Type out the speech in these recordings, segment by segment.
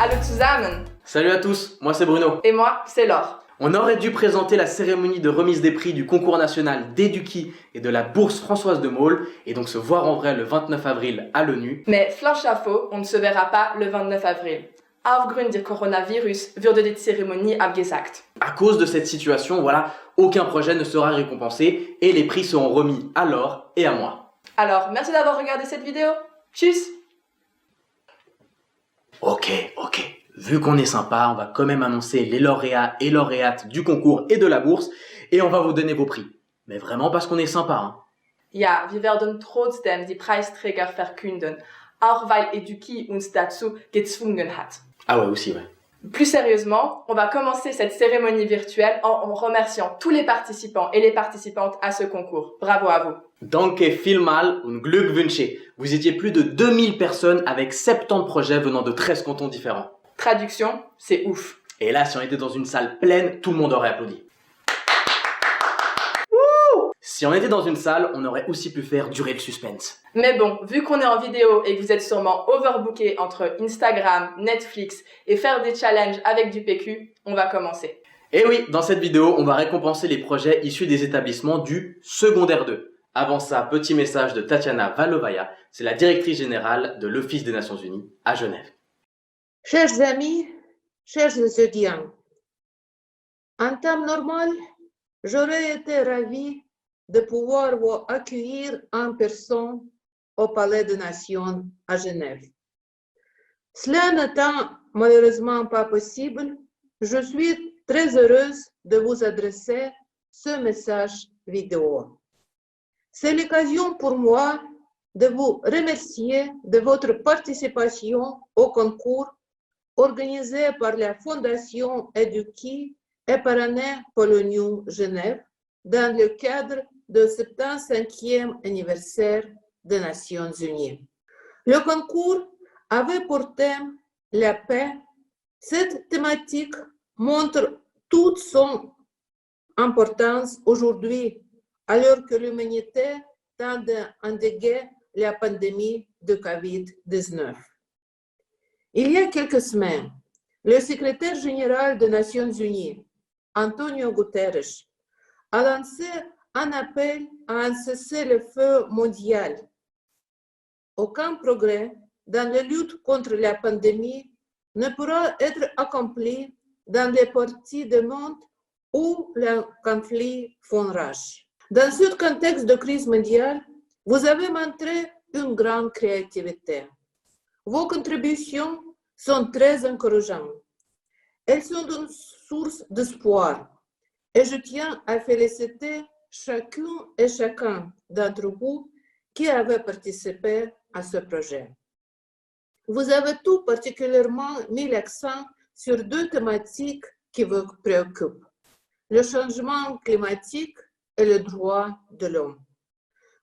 Hallo zusammen. Salut à tous, moi c'est Bruno. Et moi, c'est Laure. On aurait dû présenter la cérémonie de remise des prix du concours national d'Eduki et de la bourse Françoise de Maulle et donc se voir en vrai le 29 avril à l'ONU. Mais flanche info, on ne se verra pas le 29 avril. Aufgrund des Coronavirus wurde die Zeremonie abgesagt. À cause de cette situation, voilà, aucun projet ne sera récompensé et les prix seront remis à Laure et à moi. Alors, merci d'avoir regardé cette vidéo. Tchuss. Ok. Vu qu'on est sympa, on va quand même annoncer les lauréats et lauréates du concours et de la bourse et on va vous donner vos prix. Mais vraiment parce qu'on est sympa, hein. Ja, wir werden trotzdem die Preisträger verkünden, auch weil Eduki uns dazu gezwungen hat. Ah ouais, aussi, ouais. Plus sérieusement, on va commencer cette cérémonie virtuelle en remerciant tous les participants et les participantes à ce concours. Bravo à vous. Danke vielmal und Glückwünsche. Vous étiez plus de 2000 personnes avec 70 projets venant de 13 cantons différents. Traduction, c'est ouf. Et là, si on était dans une salle pleine, tout le monde aurait applaudi. Wouh! Si on était dans une salle, on aurait aussi pu faire durer le suspense. Mais bon, vu qu'on est en vidéo et que vous êtes sûrement overbooké entre Instagram, Netflix et faire des challenges avec du PQ, on va commencer. Et oui, dans cette vidéo, on va récompenser les projets issus des établissements du secondaire 2. Avant ça, petit message de Tatiana Valovaya, c'est la directrice générale de l'Office des Nations Unies à Genève. Chers amis, chers étudiants, en temps normal, j'aurais été ravie de pouvoir vous accueillir en personne au Palais des Nations à Genève. Cela n'étant malheureusement pas possible, je suis très heureuse de vous adresser ce message vidéo. C'est l'occasion pour moi de vous remercier de votre participation au concours organisé par la Fondation Eduki et parrainé par l'ONU Genève dans le cadre du 75e anniversaire des Nations Unies. Le concours avait pour thème la paix. Cette thématique montre toute son importance aujourd'hui, alors que l'humanité tente d'endiguer la pandémie de COVID-19. Il y a quelques semaines, le secrétaire général des Nations Unies, Antonio Guterres, a lancé un appel à un cessez-le-feu mondial. Aucun progrès dans la lutte contre la pandémie ne pourra être accompli dans les parties du monde où le conflit font rage. Dans ce contexte de crise mondiale, vous avez montré une grande créativité. Vos contributions sont très encourageantes. Elles sont une source d'espoir. Et je tiens à féliciter chacun et chacun d'entre vous qui avez participé à ce projet. Vous avez tout particulièrement mis l'accent sur deux thématiques qui vous préoccupent: le changement climatique et le droit de l'homme.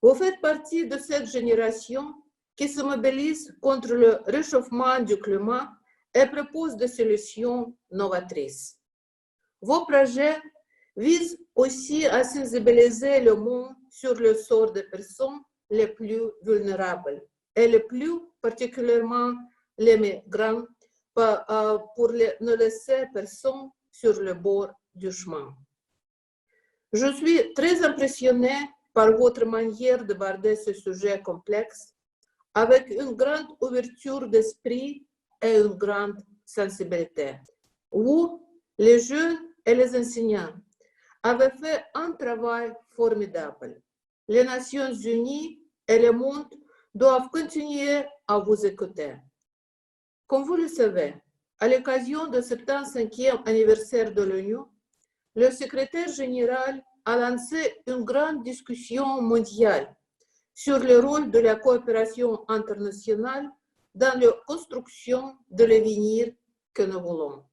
Vous faites partie de cette génération qui se mobilise contre le réchauffement du climat et propose des solutions novatrices. Vos projets visent aussi à sensibiliser le monde sur le sort des personnes les plus vulnérables et les plus particulièrement les migrants pour ne laisser personne sur le bord du chemin. Je suis très impressionnée par votre manière d'aborder ce sujet complexe avec une grande ouverture d'esprit et une grande sensibilité. Vous, les jeunes et les enseignants, avez fait un travail formidable. Les Nations Unies et le monde doivent continuer à vous écouter. Comme vous le savez, à l'occasion du 75e anniversaire de l'ONU, le secrétaire général a lancé une grande discussion mondiale sur le rôle de la coopération internationale dans la construction de l'avenir que nous voulons.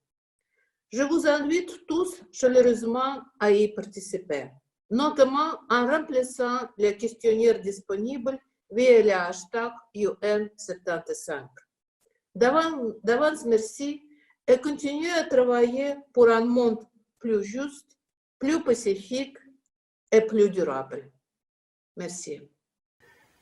Je vous invite tous chaleureusement à y participer, notamment en remplissant les questionnaires disponibles via le hashtag UN75. D'avance, merci et continuez à travailler pour un monde plus juste, plus pacifique et plus durable. Merci.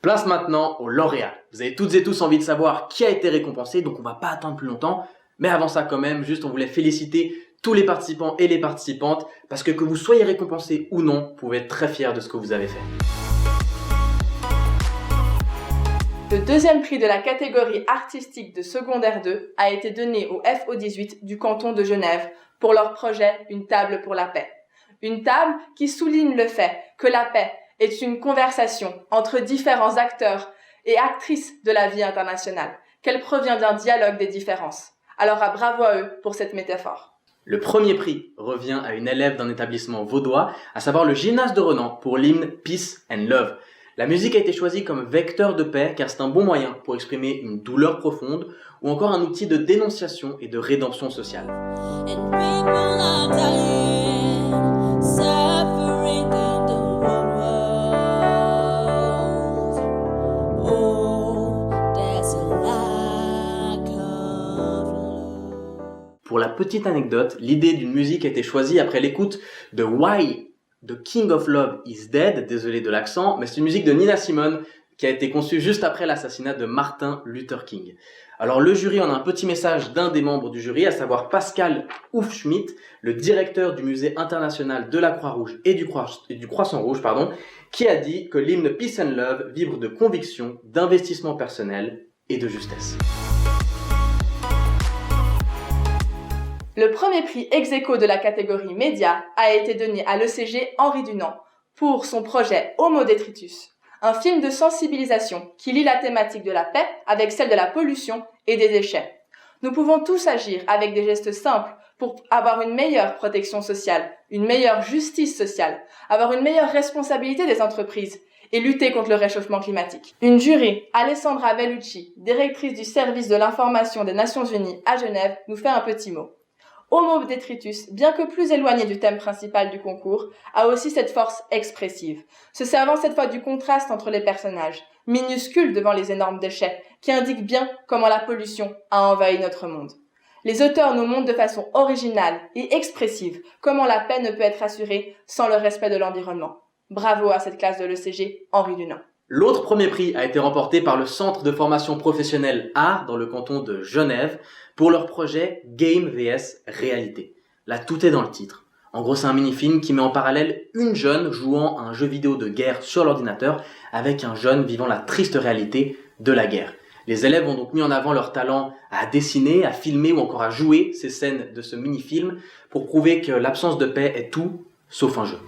Place maintenant aux lauréats. Vous avez toutes et tous envie de savoir qui a été récompensé, donc on va pas attendre plus longtemps. Mais avant ça quand même, juste on voulait féliciter tous les participants et les participantes parce que vous soyez récompensés ou non, vous pouvez être très fiers de ce que vous avez fait. Le deuxième prix de la catégorie artistique de secondaire 2 a été donné au FO18 du canton de Genève pour leur projet Une table pour la paix. Une table qui souligne le fait que la paix est une conversation entre différents acteurs et actrices de la vie internationale, qu'elle provient d'un dialogue des différences. Alors bravo à eux pour cette métaphore. Le premier prix revient à une élève d'un établissement vaudois, à savoir le gymnase de Renan pour l'hymne Peace and Love. La musique a été choisie comme vecteur de paix car c'est un bon moyen pour exprimer une douleur profonde ou encore un outil de dénonciation et de rédemption sociale. Pour la petite anecdote, l'idée d'une musique a été choisie après l'écoute de Why The King of Love is Dead, désolé de l'accent, mais c'est une musique de Nina Simone qui a été conçue juste après l'assassinat de Martin Luther King. Alors le jury, on a un petit message d'un des membres du jury, à savoir Pascal Hufschmidt, le directeur du musée international de la Croix-Rouge et du Croissant-Rouge, qui a dit que l'hymne Peace and Love vibre de conviction, d'investissement personnel et de justesse. Le premier prix ex-aequo de la catégorie média a été donné à l'ECG Henri Dunant pour son projet Homo Detritus, un film de sensibilisation qui lie la thématique de la paix avec celle de la pollution et des déchets. Nous pouvons tous agir avec des gestes simples pour avoir une meilleure protection sociale, une meilleure justice sociale, avoir une meilleure responsabilité des entreprises et lutter contre le réchauffement climatique. Une jurée, Alessandra Vellucci, directrice du service de l'information des Nations Unies à Genève, nous fait un petit mot. Homo Detritus, bien que plus éloigné du thème principal du concours, a aussi cette force expressive, se servant cette fois du contraste entre les personnages, minuscules devant les énormes déchets, qui indiquent bien comment la pollution a envahi notre monde. Les auteurs nous montrent de façon originale et expressive comment la paix ne peut être assurée sans le respect de l'environnement. Bravo à cette classe de l'ECG Henri Dunant. L'autre premier prix a été remporté par le Centre de formation professionnelle Art dans le canton de Genève pour leur projet Game vs Réalité. Là, tout est dans le titre. En gros, c'est un mini-film qui met en parallèle une jeune jouant à un jeu vidéo de guerre sur l'ordinateur avec un jeune vivant la triste réalité de la guerre. Les élèves ont donc mis en avant leur talent à dessiner, à filmer ou encore à jouer ces scènes de ce mini-film pour prouver que l'absence de paix est tout sauf un jeu.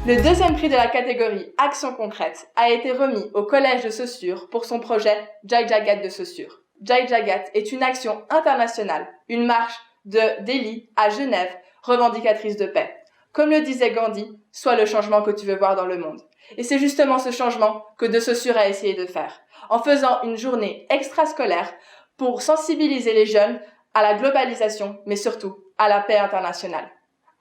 Le deuxième prix de la catégorie Action concrète a été remis au Collège de Saussure pour son projet Jai Jagat de Saussure. Jai Jagat est une action internationale, une marche de Delhi à Genève, revendicatrice de paix. Comme le disait Gandhi, sois le changement que tu veux voir dans le monde. Et c'est justement ce changement que De Saussure a essayé de faire, en faisant une journée extrascolaire pour sensibiliser les jeunes à la globalisation, mais surtout à la paix internationale.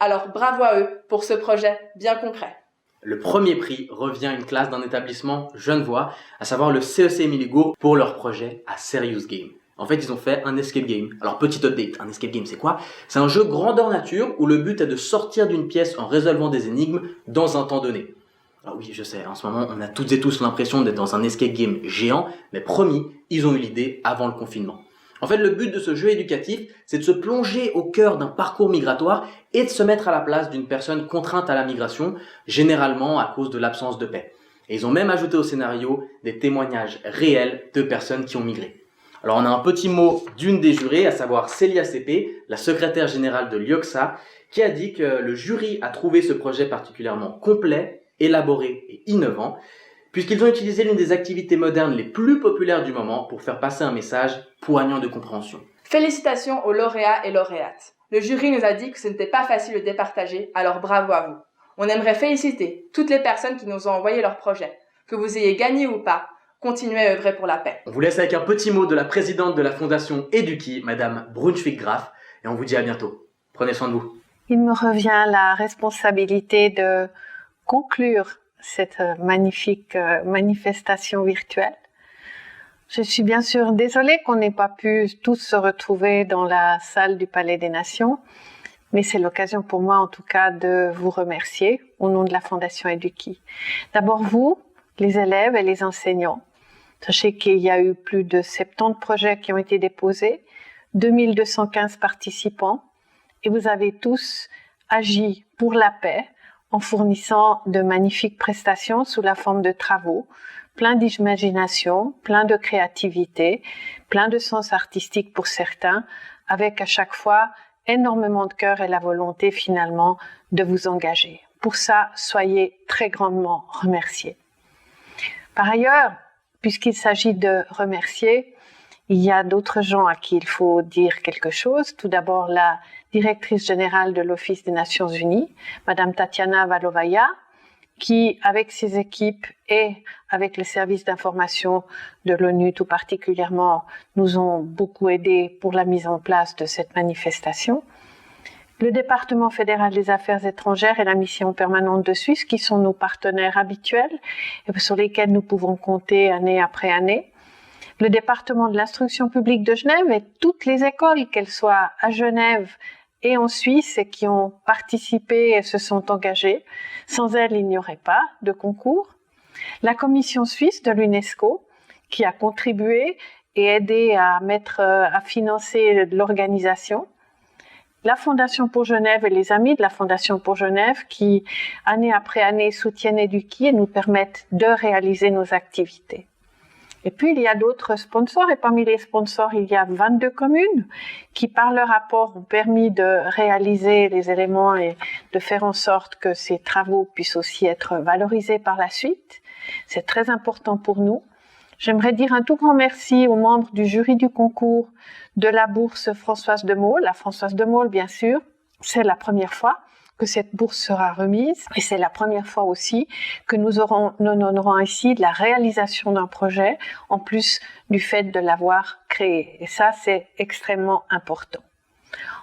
Alors bravo à eux pour ce projet bien concret. Le premier prix revient à une classe d'un établissement genevois, à savoir le CEC Émilie-Gourde, pour leur projet A Serious Game. En fait, ils ont fait un escape game. Alors, petit update, un escape game, c'est quoi? C'est un jeu grandeur nature où le but est de sortir d'une pièce en résolvant des énigmes dans un temps donné. Alors oui, je sais, en ce moment, on a toutes et tous l'impression d'être dans un escape game géant, mais promis, ils ont eu l'idée avant le confinement. En fait, le but de ce jeu éducatif, c'est de se plonger au cœur d'un parcours migratoire et de se mettre à la place d'une personne contrainte à la migration, généralement à cause de l'absence de paix. Et ils ont même ajouté au scénario des témoignages réels de personnes qui ont migré. Alors on a un petit mot d'une des jurées, à savoir Célia Cépé, la secrétaire générale de l'IOXA, qui a dit que le jury a trouvé ce projet particulièrement complet, élaboré et innovant, puisqu'ils ont utilisé l'une des activités modernes les plus populaires du moment pour faire passer un message poignant de compréhension. Félicitations aux lauréats et lauréates. Le jury nous a dit que ce n'était pas facile de départager, alors bravo à vous. On aimerait féliciter toutes les personnes qui nous ont envoyé leurs projets. Que vous ayez gagné ou pas, continuez à œuvrer pour la paix. On vous laisse avec un petit mot de la présidente de la fondation Eduki, Madame Brunswick-Graf, et on vous dit à bientôt. Prenez soin de vous. Il me revient la responsabilité de conclure cette magnifique manifestation virtuelle. Je suis bien sûr désolée qu'on n'ait pas pu tous se retrouver dans la salle du Palais des Nations, mais c'est l'occasion pour moi en tout cas de vous remercier au nom de la Fondation Eduki. D'abord vous, les élèves et les enseignants, Sachez qu'il y a eu plus de 70 projets qui ont été déposés, 2215 participants, et vous avez tous agi pour la paix en fournissant de magnifiques prestations sous la forme de travaux, plein d'imagination, plein de créativité, plein de sens artistique pour certains, avec à chaque fois énormément de cœur et la volonté finalement de vous engager. Pour ça, soyez très grandement remerciés. Par ailleurs, puisqu'il s'agit de remercier, il y a d'autres gens à qui il faut dire quelque chose. Tout d'abord, la directrice générale de l'Office des Nations Unies, Madame Tatiana Valovaya, qui, avec ses équipes et avec le service d'information de l'ONU tout particulièrement, nous ont beaucoup aidés pour la mise en place de cette manifestation. Le département fédéral des affaires étrangères et la mission permanente de Suisse, qui sont nos partenaires habituels et sur lesquels nous pouvons compter année après année. Le département de l'instruction publique de Genève et toutes les écoles, qu'elles soient à Genève et en Suisse, et qui ont participé et se sont engagées. Sans elles, il n'y aurait pas de concours. La commission suisse de l'UNESCO, qui a contribué et aidé à financer l'organisation. La Fondation pour Genève et les amis de la Fondation pour Genève, qui, année après année, soutiennent Eduki et nous permettent de réaliser nos activités. Et puis, il y a d'autres sponsors, et parmi les sponsors, il y a 22 communes qui, par leur apport, ont permis de réaliser les éléments et de faire en sorte que ces travaux puissent aussi être valorisés par la suite. C'est très important pour nous. J'aimerais dire un tout grand merci aux membres du jury du concours de la bourse Françoise de Maulle, la Françoise de Maulle, bien sûr. C'est la première fois que cette bourse sera remise et c'est la première fois aussi que nous honorons ici de la réalisation d'un projet en plus du fait de l'avoir créé. Et ça, c'est extrêmement important.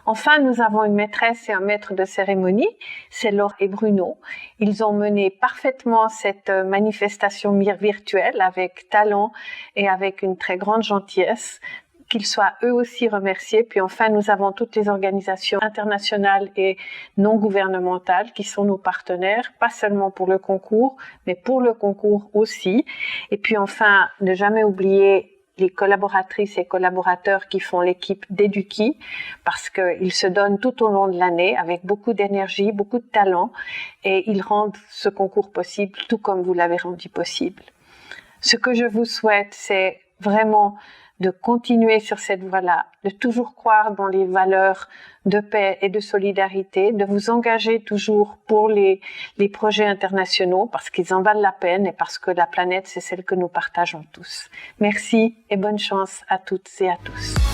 Enfin, nous avons une maîtresse et un maître de cérémonie, c'est Laure et Bruno. Ils ont mené parfaitement cette manifestation virtuelle avec talent et avec une très grande gentillesse. Qu'ils soient eux aussi remerciés. Puis enfin, nous avons toutes les organisations internationales et non gouvernementales qui sont nos partenaires, pas seulement pour le concours, mais pour le concours aussi. Et puis enfin, ne jamais oublier les collaboratrices et collaborateurs qui font l'équipe d'Eduki, parce qu'ils se donnent tout au long de l'année avec beaucoup d'énergie, beaucoup de talent, et ils rendent ce concours possible, tout comme vous l'avez rendu possible. Ce que je vous souhaite, c'est vraiment de continuer sur cette voie-là, de toujours croire dans les valeurs de paix et de solidarité, de vous engager toujours pour les projets internationaux parce qu'ils en valent la peine et parce que la planète, c'est celle que nous partageons tous. Merci et bonne chance à toutes et à tous.